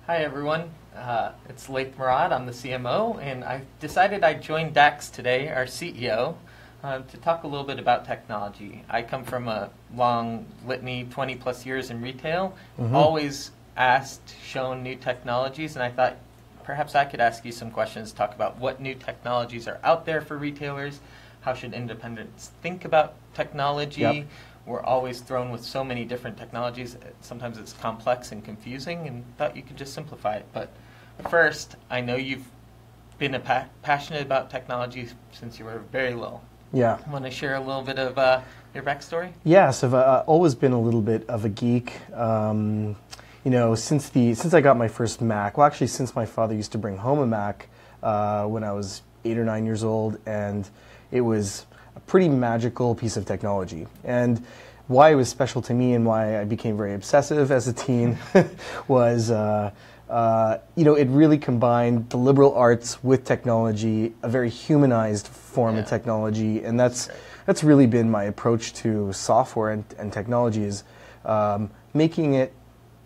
Hi everyone, it's Laith Murad, I'm the CMO, and I decided I'd join Dax today, our CEO, to talk a little bit about technology. I come from a long litany, 20 plus years in retail, always asked, shown new technologies, and I thought perhaps I could ask you some questions, talk about what new technologies are out there for retailers, how should independents think about technology. Yep. We're always thrown with so many different technologies. Sometimes it's complex and confusing, and thought you could just simplify it. But first, I know you've been passionate about technology since you were very little. Yeah. Want to share a little bit of your backstory? Yes, I've always been a little bit of a geek. You know, since I got my first Mac, well, actually, since my father used to bring home a Mac when I was 8 or 9 years old, and it was a pretty magical piece of technology. And why it was special to me and why I became very obsessive as a teen was, you know, it really combined the liberal arts with technology, a very humanized form of technology, and that's really been my approach to software and technology is making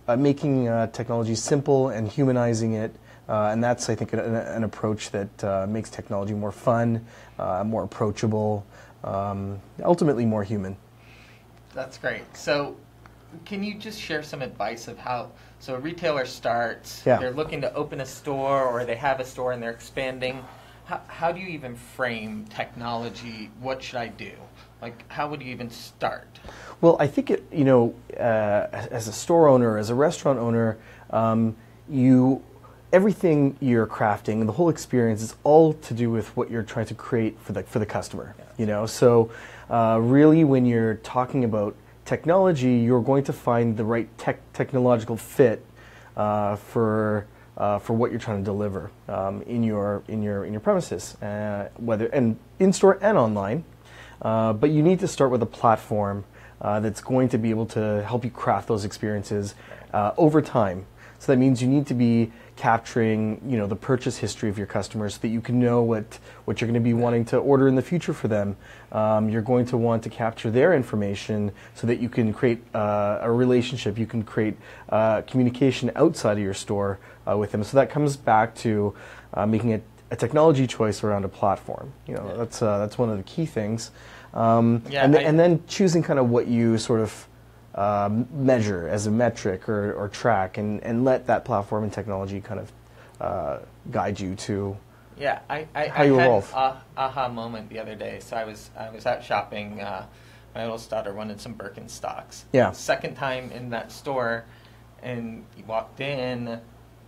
technology simple and humanizing it. And that's, I think, an approach that makes technology more fun, more approachable, ultimately more human. That's great. So can you just share some advice of how, so a retailer starts, they're looking to open a store or they have a store and they're expanding. How do you even frame technology? What should I do? Like, how would you even start? Well, I think, you know, as a store owner, as a restaurant owner, everything you're crafting, the whole experience is all to do with what you're trying to create for the customer. Yeah. You know, so really, when you're talking about technology, you're going to find the right technological fit for what you're trying to deliver in your premises, whether in store and online. But you need to start with a platform that's going to be able to help you craft those experiences over time. So that means you need to be capturing, you know, the purchase history of your customers so that you can know what you're going to be wanting to order in the future for them. You're going to want to capture their information so that you can create a relationship. You can create communication outside of your store with them. So that comes back to making a technology choice around a platform. You know, that's one of the key things. And then choosing kind of what you sort of measure as a metric or track, and let that platform and technology kind of guide you to how you evolve. I had an aha moment the other day. So I was out shopping. My oldest daughter wanted some Birkenstocks. Yeah. Second time in that store, and he walked in,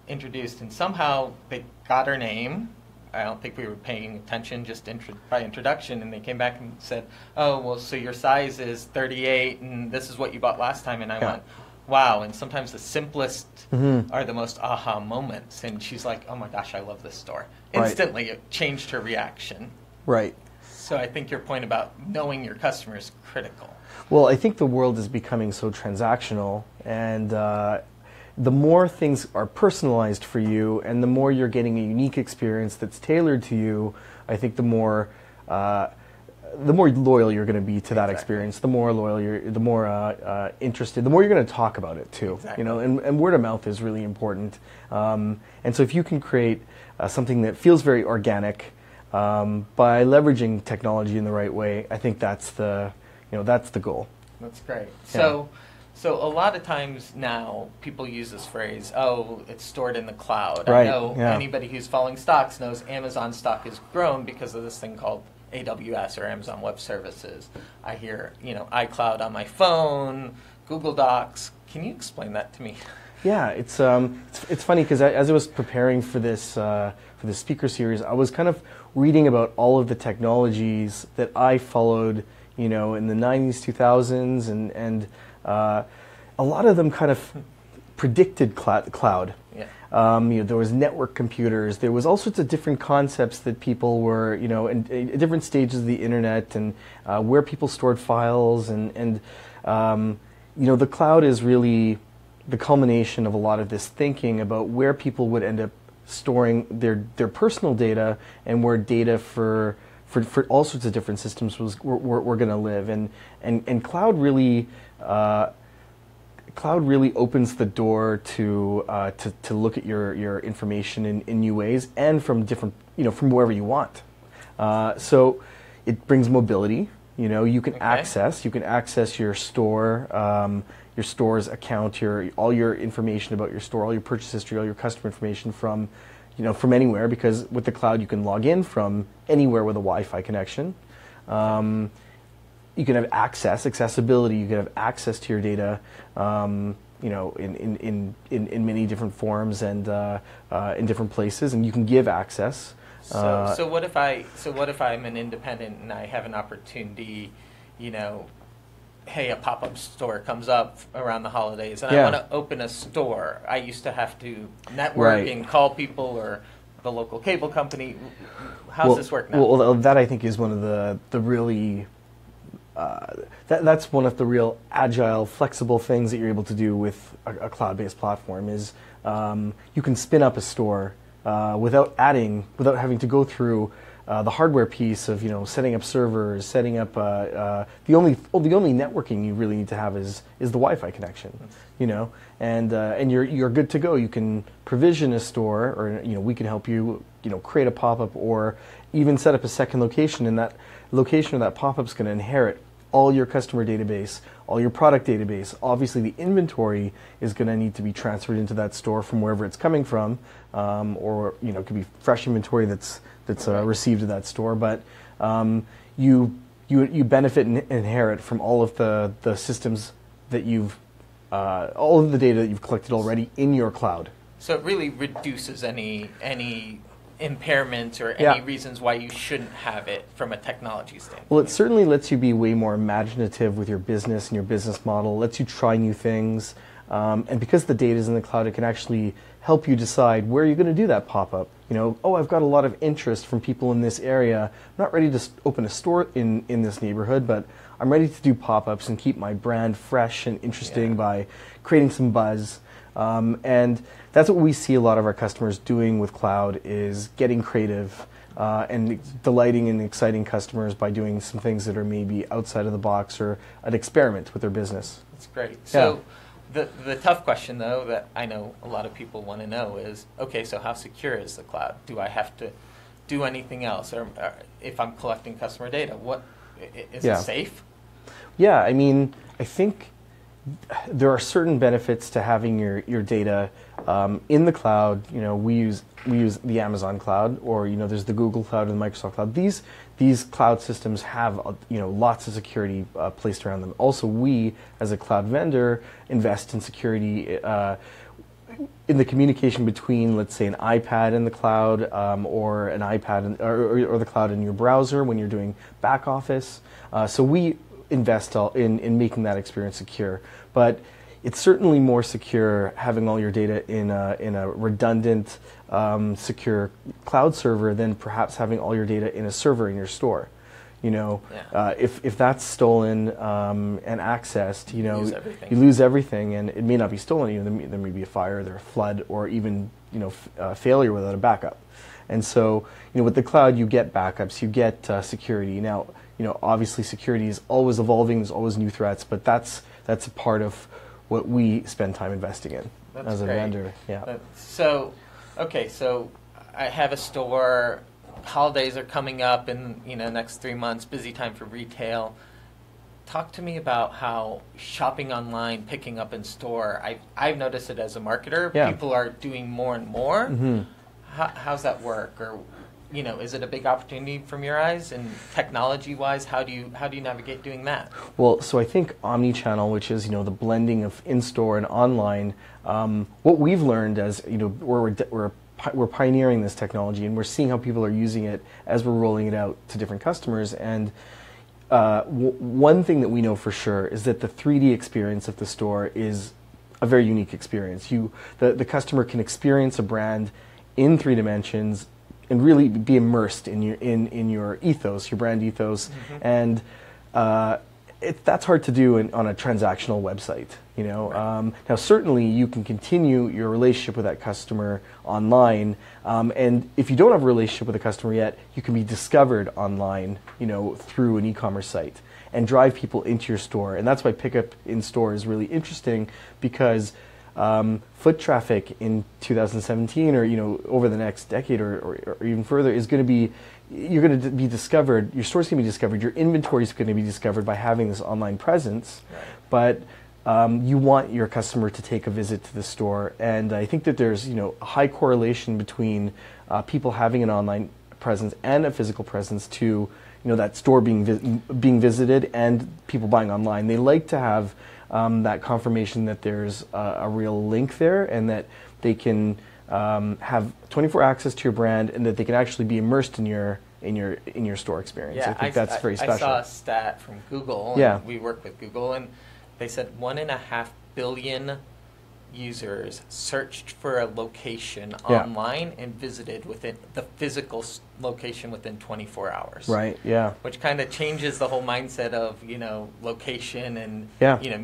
introduced, and somehow they got her name. I don't think we were paying attention, just by introduction, and they came back and said, oh, well, so your size is 38, and this is what you bought last time, and I went, wow, and sometimes the simplest are the most aha moments, and she's like, oh my gosh, I love this store. Instantly, it changed her reaction. Right. So I think your point about knowing your customer is critical. Well, I think the world is becoming so transactional, and the more things are personalized for you and the more you're getting a unique experience that's tailored to you, I think the more loyal you're going to be to that experience, the more loyal the more interested, the more you're going to talk about it too. Exactly. You know, and word of mouth is really important. And so if you can create something that feels very organic by leveraging technology in the right way, I think that's the goal. That's great. Yeah. So a lot of times now, people use this phrase, oh, it's stored in the cloud. Right. I know anybody who's following stocks knows Amazon stock has grown because of this thing called AWS, or Amazon Web Services. I hear, you know, iCloud on my phone, Google Docs. Can you explain that to me? Yeah, it's funny because as I was preparing for this speaker series, I was kind of reading about all of the technologies that I followed, you know, in the 90s, 2000s, and a lot of them kind of predicted cloud. Yeah. You know, there was network computers. There was all sorts of different concepts that people were, you know, in different stages of the internet, and where people stored files, and you know, the cloud is really the culmination of a lot of this thinking about where people would end up storing their personal data and where data for all sorts of different systems were going to live, and cloud really cloud really opens the door to look at your information in new ways and from different, from wherever you want. So it brings mobility. You can access your store, your store's account, all your information about your store, all your purchase history, all your customer information from anywhere, because with the cloud you can log in from anywhere with a Wi-Fi connection. You can have accessibility. You can have access to your data, in many different forms and in different places, and you can give access. So what if I'm an independent and I have an opportunity, hey, a pop-up store comes up around the holidays and I want to open a store. I used to have to network and call people or the local cable company. How's this work now? Well, that I think is one of the really that's one of the real agile, flexible things that you're able to do with a cloud-based platform is you can spin up a store without having to go through the hardware piece of setting up servers, setting up the only networking you really need to have is the Wi-Fi connection, and you're good to go. You can provision a store, or we can help you create a pop-up or even set up a second location, and that location or that pop-up's going to inherit all your customer database, all your product database. Obviously, the inventory is going to need to be transferred into that store from wherever it's coming from, or it could be fresh inventory that's received at that store. But you benefit and inherit from all of the systems that all of the data that you've collected already in your cloud. So it really reduces any impairments or any reasons why you shouldn't have it from a technology standpoint. Well, it certainly lets you be way more imaginative with your business and your business model, lets you try new things, and because the data is in the cloud, it can actually help you decide where you're going to do that pop-up. I've got a lot of interest from people in this area. I'm not ready to open a store in this neighborhood, but I'm ready to do pop-ups and keep my brand fresh and interesting by creating some buzz. And that's what we see a lot of our customers doing with cloud, is getting creative and delighting and exciting customers by doing some things that are maybe outside of the box or an experiment with their business. That's great. So the tough question, though, that I know a lot of people want to know is, okay, so how secure is the cloud? Do I have to do anything else? Or if I'm collecting customer data, is it safe? Yeah, I think there are certain benefits to having your data in the cloud. We use the Amazon cloud, or there's the Google cloud and the Microsoft cloud. These cloud systems have lots of security placed around them. Also, we as a cloud vendor invest in security in the communication between, let's say, an iPad in the cloud, or an iPad or the cloud in your browser when you're doing back office. So we invest in making that experience secure. But it's certainly more secure having all your data in a redundant, secure cloud server than perhaps having all your data in a server in your store. If that's stolen and accessed, you lose everything, and it may not be stolen. There may be a fire, there a flood, or even failure without a backup. And so with the cloud, you get backups, you get security. Now, obviously security is always evolving. There's always new threats, but that's a part of what we spend time investing in as a vendor. Yeah. So I have a store. Holidays are coming up in next 3 months. Busy time for retail. Talk to me about how shopping online, picking up in store. I've noticed it as a marketer. Yeah. People are doing more and more. Mm-hmm. How's that work? Or is it a big opportunity from your eyes? And technology-wise, how do you navigate doing that? Well, so I think omni-channel, which is the blending of in-store and online. What we've learned as we're pioneering this technology, and we're seeing how people are using it as we're rolling it out to different customers. And one thing that we know for sure is that the 3D experience of the store is a very unique experience. The customer can experience a brand in 3 dimensions and really be immersed in your ethos, your brand ethos, and that's hard to do on a transactional website. Now certainly you can continue your relationship with that customer online, and if you don't have a relationship with a customer yet, you can be discovered online, through an e-commerce site. and drive people into your store. And that's why pickup in store is really interesting, because foot traffic in 2017, or over the next decade or even further, is going to be, you're going to be discovered, your store's going to be discovered, your inventory is going to be discovered by having this online presence. Right. But you want your customer to take a visit to the store, and I think that there's a high correlation between people having an online presence and a physical presence to that store being visited and people buying online. They like to have that confirmation that there's a real link there, and that they can have 24 access to your brand, and that they can actually be immersed in your store experience. Yeah, I think that's very special. I saw a stat from Google. Yeah. And we work with Google, and they said 1.5 billion users searched for a location online and visited within the physical location within 24 hours. Right, yeah. Which kind of changes the whole mindset of, location and,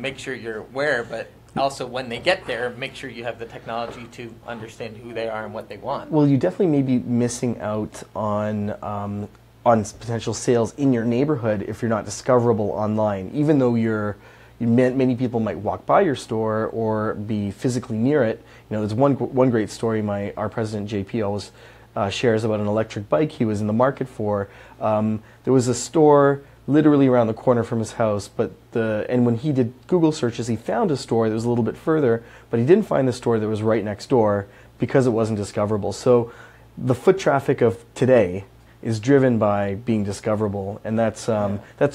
make sure you're aware, but also when they get there, make sure you have the technology to understand who they are and what they want. Well, you definitely may be missing out on potential sales in your neighborhood if you're not discoverable online, even though many people might walk by your store or be physically near it. There's one great story our president JP always shares about an electric bike he was in the market for. There was a store literally around the corner from his house, and when he did Google searches, he found a store that was a little bit further, but he didn't find the store that was right next door because it wasn't discoverable. So the foot traffic of today is driven by being discoverable, and that's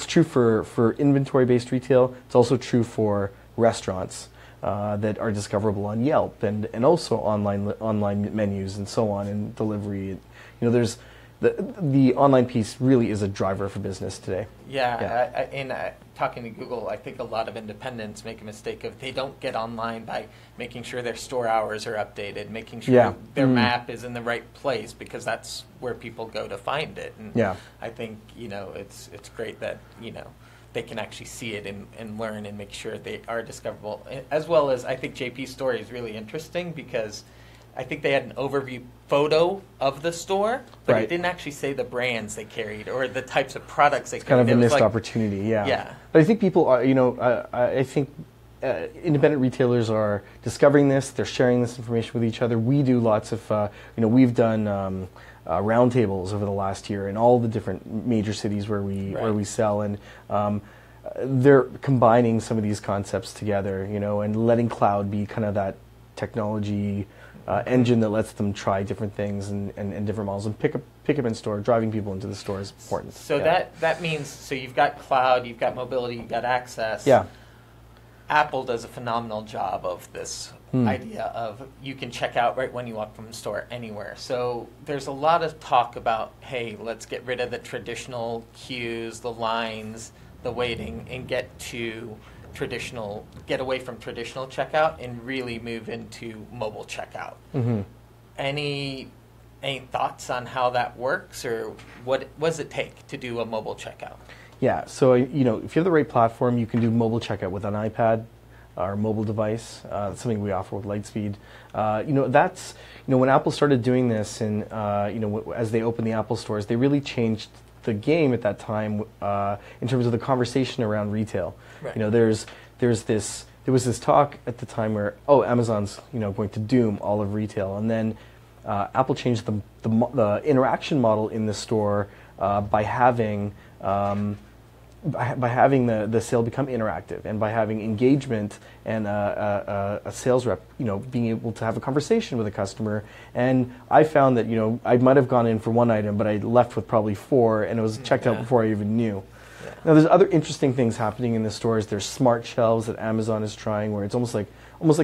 true for inventory-based retail. It's also true for restaurants that are discoverable on Yelp and also online menus and so on, and delivery. There's the online piece really is a driver for business today. Yeah. Talking to Google, I think a lot of independents make a mistake of they don't get online by making sure their store hours are updated, making sure their map is in the right place, because that's where people go to find it. And I think it's great that they can actually see it and learn and make sure they are discoverable. As well as, I think JP's story is really interesting, because I think they had an overview photo of the store, but it didn't actually say the brands they carried or the types of products they carried. Kind of a missed opportunity, yeah. But I think people are, I think independent retailers are discovering this. They're sharing this information with each other. We do lots of, we've done roundtables over the last year in all the different major cities where we sell, and they're combining some of these concepts together, and letting cloud be kind of that technology engine that lets them try different things and different models, and pick up in store. Driving people into the store is important. So that means, you've got cloud, you've got mobility, you've got access. Yeah. Apple does a phenomenal job of this idea of you can check out right when you walk from the store anywhere. So there's a lot of talk about, hey, let's get rid of the traditional queues, the lines, the waiting, and get away from traditional checkout and really move into mobile checkout. Mm-hmm. Any thoughts on how that works, or what does it take to do a mobile checkout? Yeah, so if you have the right platform, you can do mobile checkout with an iPad or mobile device. That's something we offer with Lightspeed. That's when Apple started doing this, and as they opened the Apple stores, they really changed the game at that time in terms of the conversation around retail. Right. There was this talk at the time where Amazon's going to doom all of retail, and then Apple changed the interaction model in the store by having the sale become interactive, and by having engagement and a sales rep, being able to have a conversation with a customer. And I found that, I might have gone in for one item, but I left with probably 4, and it was checked out before I even knew. Yeah. Now, there's other interesting things happening in the stores. There's smart shelves that Amazon is trying, where it's almost like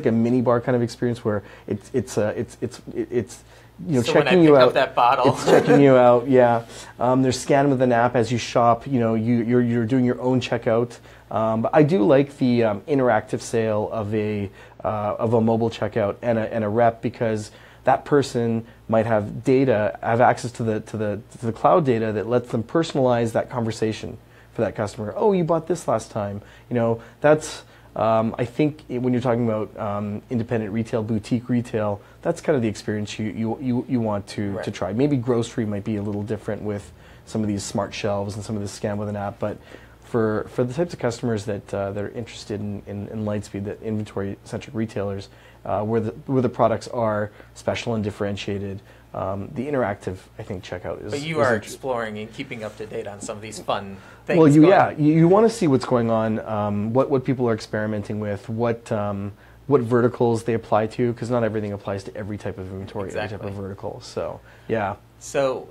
a mini bar kind of experience, where it's so checking you out. That bottle. It's checking you out. Yeah. There's scan with an app as you shop. You're doing your own checkout. But I do like the interactive sale of a mobile checkout and a rep, because that person might have access to the cloud data that lets them personalize that conversation for that customer. Oh, you bought this last time. That's. I think when you're talking about independent retail, boutique retail, that's kind of the experience you want to try. Maybe grocery might be a little different with some of these smart shelves and some of the scan with an app, but for the types of customers that are interested in Lightspeed, that inventory-centric retailers, where the products are special and differentiated, the interactive, I think, checkout is. But you are exploring and keeping up to date on some of these fun things. Well, you want to see what's going on, what people are experimenting with, what verticals they apply to, because not everything applies to every type of inventory, every type of vertical. So yeah. So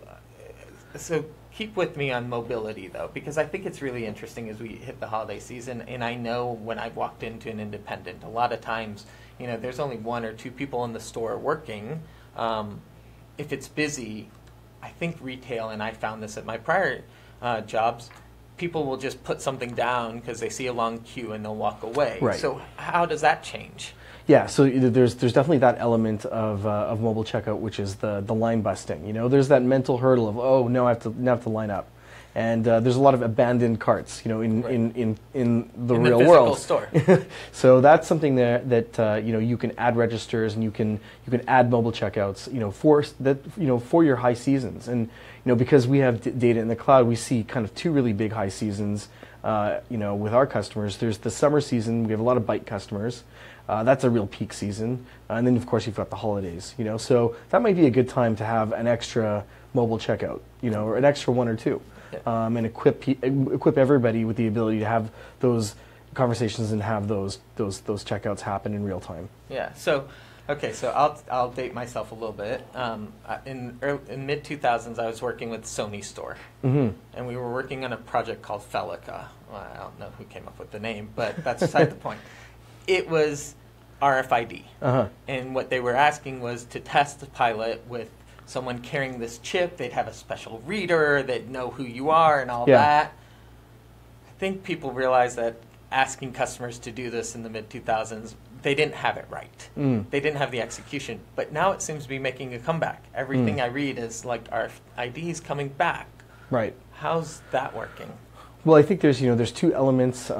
keep with me on mobility, though, because I think it's really interesting as we hit the holiday season. And I know when I've walked into an independent, a lot of times, there's only 1 or 2 people in the store working. If it's busy, I think retail, and I found this at my prior jobs, people will just put something down because they see a long queue and they'll walk away. Right. So how does that change? Yeah, so there's definitely that element of mobile checkout, which is the line busting. There's that mental hurdle of, oh no, I have to line up, and there's a lot of abandoned carts, in the real world. Store. So that's something that you can add registers, and you can add mobile checkouts, for your high seasons, and because we have data in the cloud, we see kind of 2 really big high seasons, with our customers. There's the summer season. We have a lot of bike customers. That's a real peak season. And then, of course, you've got the holidays, So that might be a good time to have an extra mobile checkout, or an extra 1 or 2. And equip everybody with the ability to have those conversations and have those checkouts happen in real time. Yeah. So I'll date myself a little bit. In mid 2000s, I was working with Sony Store, and we were working on a project called Felica. Well, I don't know who came up with the name, but that's beside the point. It was RFID, and what they were asking was to test the pilot with someone carrying this chip. They'd have a special reader, they'd know who you are and all that. I think people realized that asking customers to do this in the mid-2000s, they didn't have it right. They didn't have the execution. But now it seems to be making a comeback. Everything I read is like RFIDs coming back. Right. How's that working? Well, I think there's 2 elements.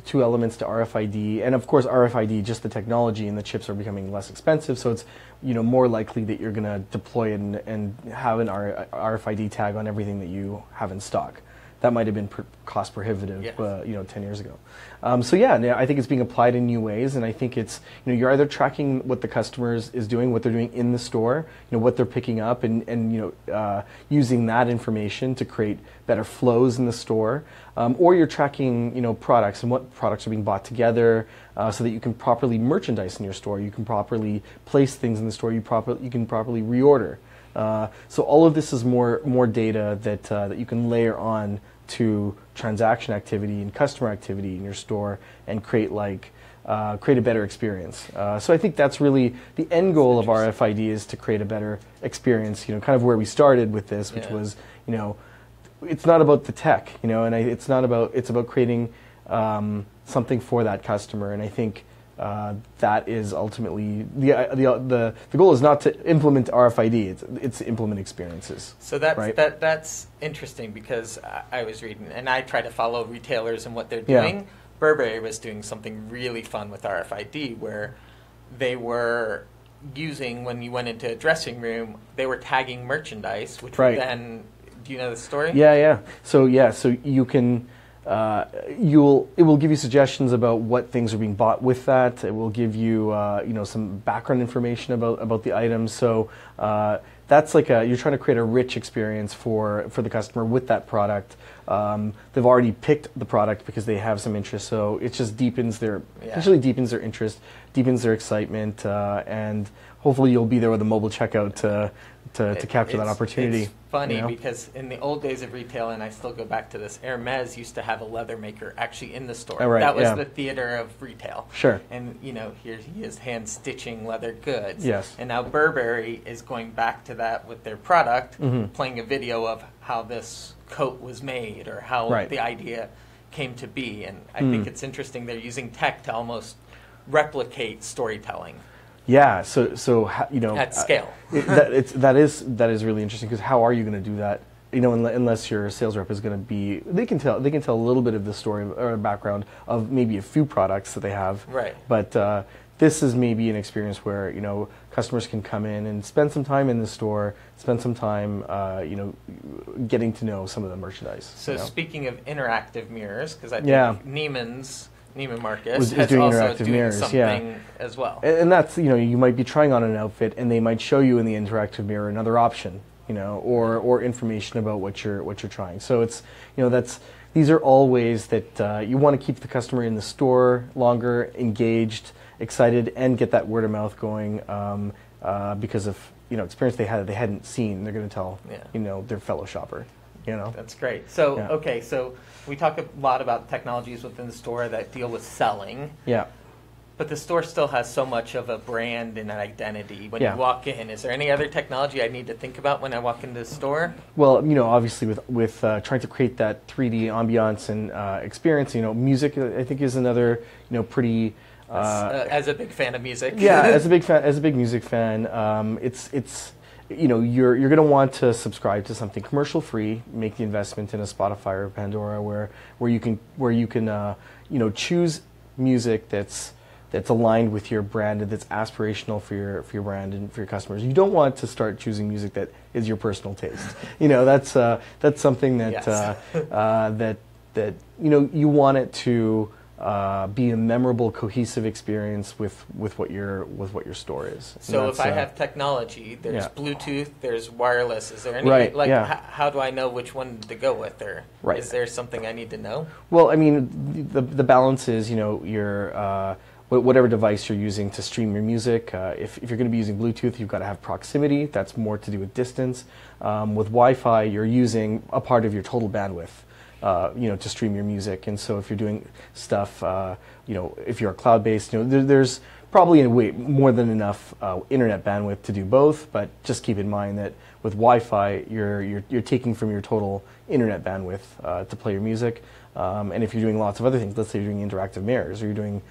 2 elements to RFID, and of course RFID, just the technology and the chips are becoming less expensive, so it's more likely that you're going to deploy it and have an RFID tag on everything that you have in stock. That might have been cost prohibitive, 10 years ago. So yeah, I think it's being applied in new ways, and I think it's you're either tracking what the customer is doing, what they're doing in the store, what they're picking up, and using that information to create better flows in the store, or you're tracking products and what products are being bought together, so that you can properly merchandise in your store, you can properly place things in the store, you can properly reorder. So all of this is more data that you can layer on to transaction activity and customer activity in your store and create a better experience. So I think that's really the end goal of RFID, is to create a better experience. Kind of where we started with this, which was it's not about the tech, and it's about creating something for that customer, and I think. That is ultimately the goal is not to implement RFID; it's to implement experiences. So that's right? that's interesting, because I was reading, and I try to follow retailers and what they're doing. Burberry was doing something really fun with RFID, where they were using, when you went into a dressing room, they were tagging merchandise, which would then. Do you know the story? Yeah. So you can. It will give you suggestions about what things are being bought with that. It will give you some background information about the items. So that's you're trying to create a rich experience for the customer with that product. They've already picked the product because they have some interest, so it just deepens their interest, deepens their excitement, and hopefully you'll be there with a mobile checkout to capture that opportunity. It's funny because in the old days of retail, and I still go back to this, Hermes used to have a leather maker actually in the store. That was the theater of retail. Sure. And here he is hand stitching leather goods. Yes. And now Burberry is going back to that with their product, playing a video of how this coat was made or how the idea came to be. And I think it's interesting they're using tech to almost replicate storytelling. Yeah, so at scale. That is really interesting, because how are you going to do that? Unless your sales rep is going to be, they can tell a little bit of the story or background of maybe a few products that they have. Right. But this is maybe an experience where, you know, customers can come in and spend some time in the store, spend some time, you know, getting to know some of the merchandise. So you know? Speaking of interactive mirrors, because I think Yeah. Neiman Marcus is doing also interactive doing mirrors, something as well. And that's, you know, you might be trying on an outfit and they might show you in the interactive mirror another option, you know, or information about what you're trying. So it's, you know, these are all ways that you want to keep the customer in the store longer, engaged, excited, and get that word of mouth going because of, you know, experience they hadn't seen. They're going to tell, you know, their fellow shopper. You know. That's great. So okay, so we talk a lot about technologies within the store that deal with selling. Yeah. But the store still has so much of a brand and an identity. When you walk in, is there any other technology I need to think about when I walk into the store? Well, you know, obviously with trying to create that 3D ambiance and experience, you know, music I think is another, you know, pretty. As a big fan of music. Yeah, as a big music fan, it's you know, you're going to want to subscribe to something commercial free, make the investment in a Spotify or Pandora where you can you know, choose music that's aligned with your brand and that's aspirational for your brand and for your customers. You don't want to start choosing music that is your personal taste. You know, that's something that that you know, you want it to be a memorable, cohesive experience with what your store is. So if I have technology, there's Bluetooth, there's wireless. Is there any how do I know which one to go with, or is there something I need to know? Well, I mean, the balance is, you know, your whatever device you're using to stream your music. If you're going to be using Bluetooth, you've got to have proximity. That's more to do with distance. With Wi-Fi, you're using a part of your total bandwidth. You know, to stream your music, and so if you're doing stuff, you know, if you're cloud-based, you know, there's probably more than enough internet bandwidth to do both. But just keep in mind that with Wi-Fi, you're taking from your total internet bandwidth to play your music. And if you're doing lots of other things, let's say you're doing interactive mirrors, or you're doing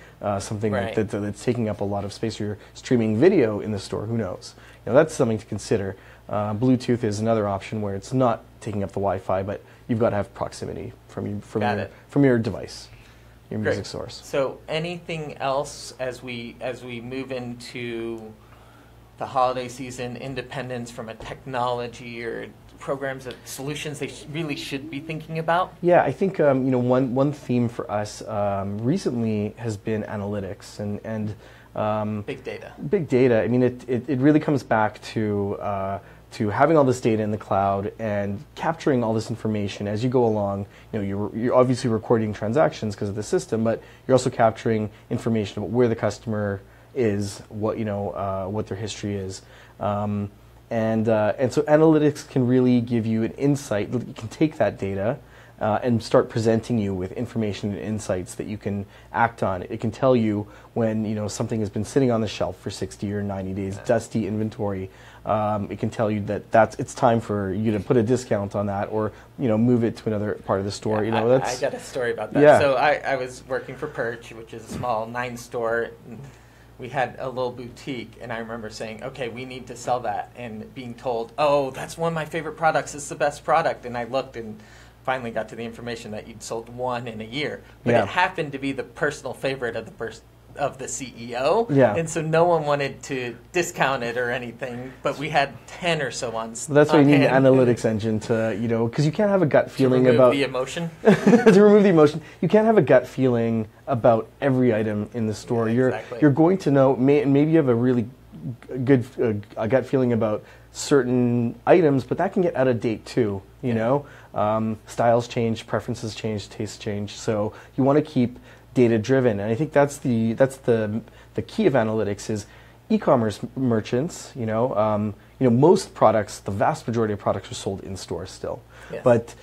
something that's taking up a lot of space, or you're streaming video in the store, who knows? You know, that's something to consider. Bluetooth is another option where it's not taking up the Wi-Fi, but you've got to have proximity from your device, your music source. So anything else as we move into the holiday season, independence from a technology or programs or solutions they really should be thinking about? Yeah, I think you know, one theme for us recently has been analytics and big data. Big data. I mean, it really comes back to having all this data in the cloud and capturing all this information as you go along. You know, you're obviously recording transactions because of the system, but you're also capturing information about where the customer is, what their history is, and so analytics can really give you an insight. You can take that data and start presenting you with information and insights that you can act on. It can tell you when, you know, something has been sitting on the shelf for 60 or 90 days, dusty inventory. It can tell you that it's time for you to put a discount on that, or, you know, move it to another part of the store. You know, I got a story about that. Yeah. So I was working for Perch, which is a small 9-store. We had a little boutique, and I remember saying, okay, we need to sell that, and being told, oh, that's one of my favorite products. It's the best product. And I looked and finally got to the information that you'd sold one in a year. But it happened to be the personal favorite of the CEO. Yeah. And so no one wanted to discount it or anything, but we had 10 or so on. So that's why you need an analytics engine to, you know, because you can't have a gut feeling to remove about the emotion. To remove the emotion. You can't have a gut feeling about every item in the store. Yeah, you're going to know, maybe you have a really good a gut feeling about certain items, but that can get out of date too, you know. Styles change, preferences change, tastes change. So you want to keep data driven, and I think that's the key of analytics is e-commerce merchants. You know, most products, the vast majority of products are sold in store still, but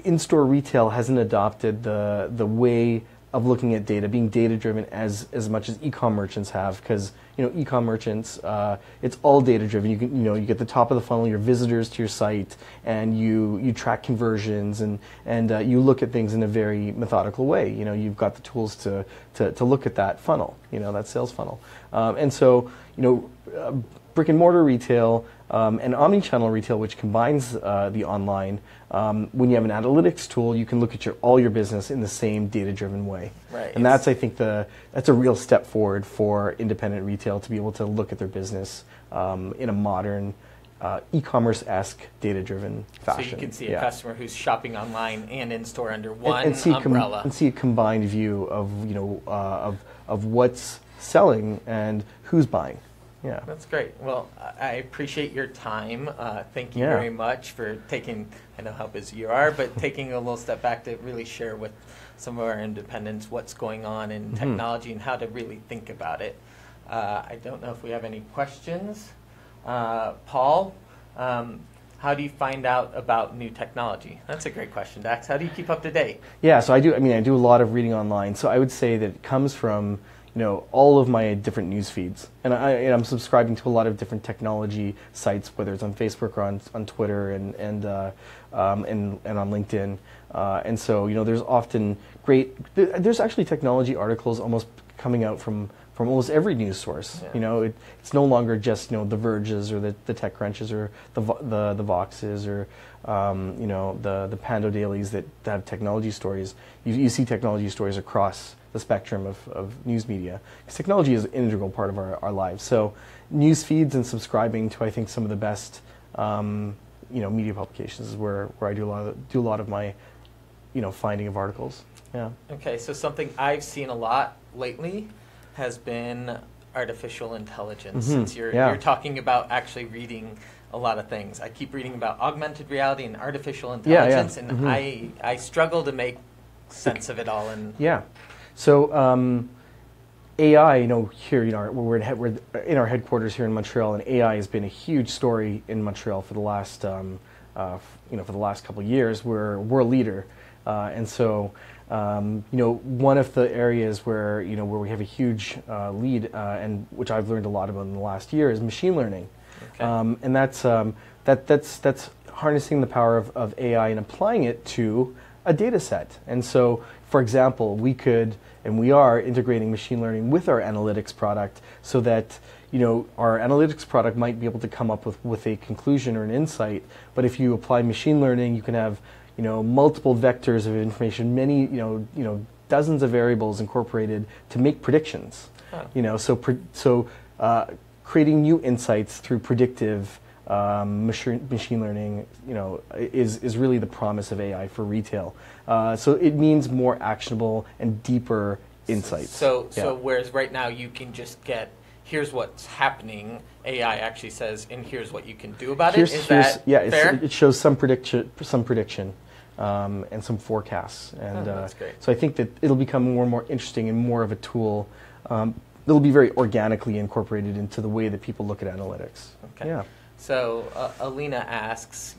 in-store retail hasn't adopted the way of looking at data, being data driven as much as e-com merchants have, because, you know, e-com merchants, it's all data driven. You get the top of the funnel, your visitors to your site, and you track conversions, and you look at things in a very methodical way. You know, you've got the tools to look at that funnel, you know, that sales funnel, and so, you know, brick and mortar retail, and omnichannel retail, which combines the online. When you have an analytics tool, you can look at all your business in the same data-driven way. Right. And that's, I think, that's a real step forward for independent retail to be able to look at their business in a modern, e-commerce-esque, data-driven fashion. So you can see a customer who's shopping online and in store under one and see umbrella. And see a combined view of of what's selling and who's buying. Yeah, that's great. Well, I appreciate your time. Thank you very much for taking, I know how busy you are, but taking a little step back to really share with some of our independents what's going on in technology and how to really think about it. I don't know if we have any questions. Paul, how do you find out about new technology? That's a great question, Dax. How do you keep up to date? Yeah, so I do a lot of reading online. So I would say that it comes from all of my different news feeds, and I'm subscribing to a lot of different technology sites, whether it's on Facebook or on Twitter and on LinkedIn. And so there's often there's actually technology articles almost coming out from almost every news source. Yeah. It's no longer just the Verges or the TechCrunches or the Voxes or the Pando Dailies that have technology stories. You see technology stories across the spectrum of news media, because technology is an integral part of our lives. So news feeds and subscribing to, I think, some of the best media publications is where I do a lot of my finding of articles. Yeah. Okay, so something I've seen a lot lately has been artificial intelligence. Since you're talking about actually reading a lot of things, I keep reading about augmented reality and artificial intelligence, and I struggle to make sense of it all. And so AI, here, we're in our headquarters here in Montreal, and AI has been a huge story in Montreal for the last for the last couple of years. We're a leader, and so one of the areas where where we have a huge lead, and which I've learned a lot about in the last year, is machine learning. Okay. And that's harnessing the power of AI and applying it to a data set. And so, for example, we could, and we are, integrating machine learning with our analytics product so that our analytics product might be able to come up with a conclusion or an insight. But if you apply machine learning, you can have multiple vectors of information, many dozens of variables incorporated to make predictions. So creating new insights through predictive machine learning, is really the promise of AI for retail. So it means more actionable and deeper insights. So whereas right now you can just get, here's what's happening, AI actually says, and here's what you can do about it. Is that fair? It shows some prediction, and some forecasts. And that's great. So I think that it'll become more and more interesting and more of a tool that'll be very organically incorporated into the way that people look at analytics. Okay. Yeah. So Alina asks,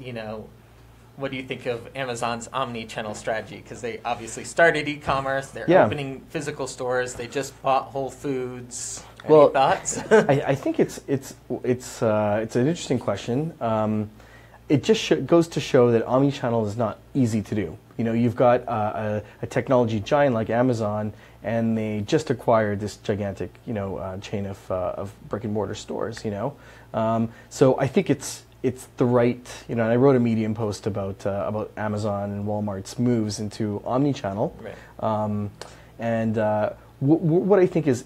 what do you think of Amazon's omni-channel strategy? Because they obviously started e-commerce, they're opening physical stores, they just bought Whole Foods. Any thoughts? I think it's an interesting question. It just goes to show that omni-channel is not easy to do. You've got a technology giant like Amazon, and they just acquired this gigantic, chain of brick and mortar stores. So I think it's the right, and I wrote a Medium post about Amazon and Walmart's moves into omni-channel. Right. What I think is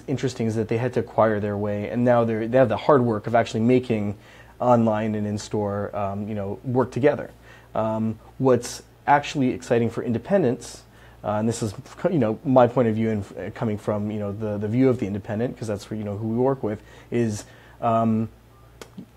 interesting is that they had to acquire their way, and now they have the hard work of actually making online and in-store work together. What's actually exciting for independents, and this is my point of view and coming from the view of the independent, because that's who we work with, is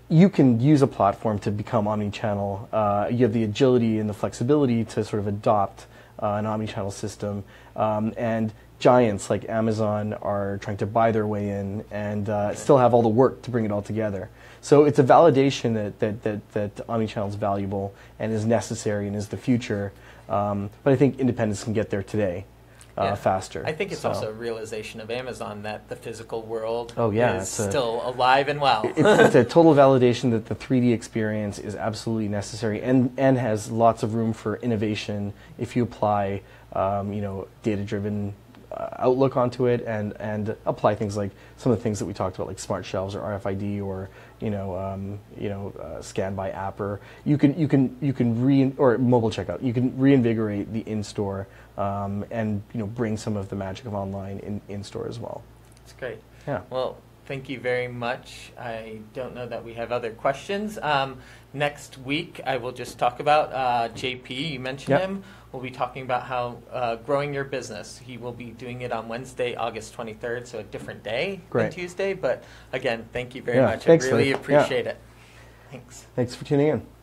you can use a platform to become omni-channel. You have the agility and the flexibility to sort of adopt an omni-channel system, and giants like Amazon are trying to buy their way in and still have all the work to bring it all together. So it's a validation that omni-channel is valuable and is necessary and is the future. But I think independents can get there today faster. I think it's also a realization of Amazon that the physical world is still alive and well. It's a total validation that the 3D experience is absolutely necessary and has lots of room for innovation if you apply data-driven outlook onto it and apply things like some of the things that we talked about, like smart shelves or RFID or scan by app, or you can or mobile checkout. You can reinvigorate the in-store and bring some of the magic of online in store as well. That's great. Yeah. Well, thank you very much. I don't know that we have other questions. Next week, I will just talk about JP. You mentioned him. We'll be talking about how growing your business. He will be doing it on Wednesday, August 23rd, so a different day than Tuesday. But again, thank you very much. Thanks, I really Laith. appreciate it. Thanks. Thanks for tuning in.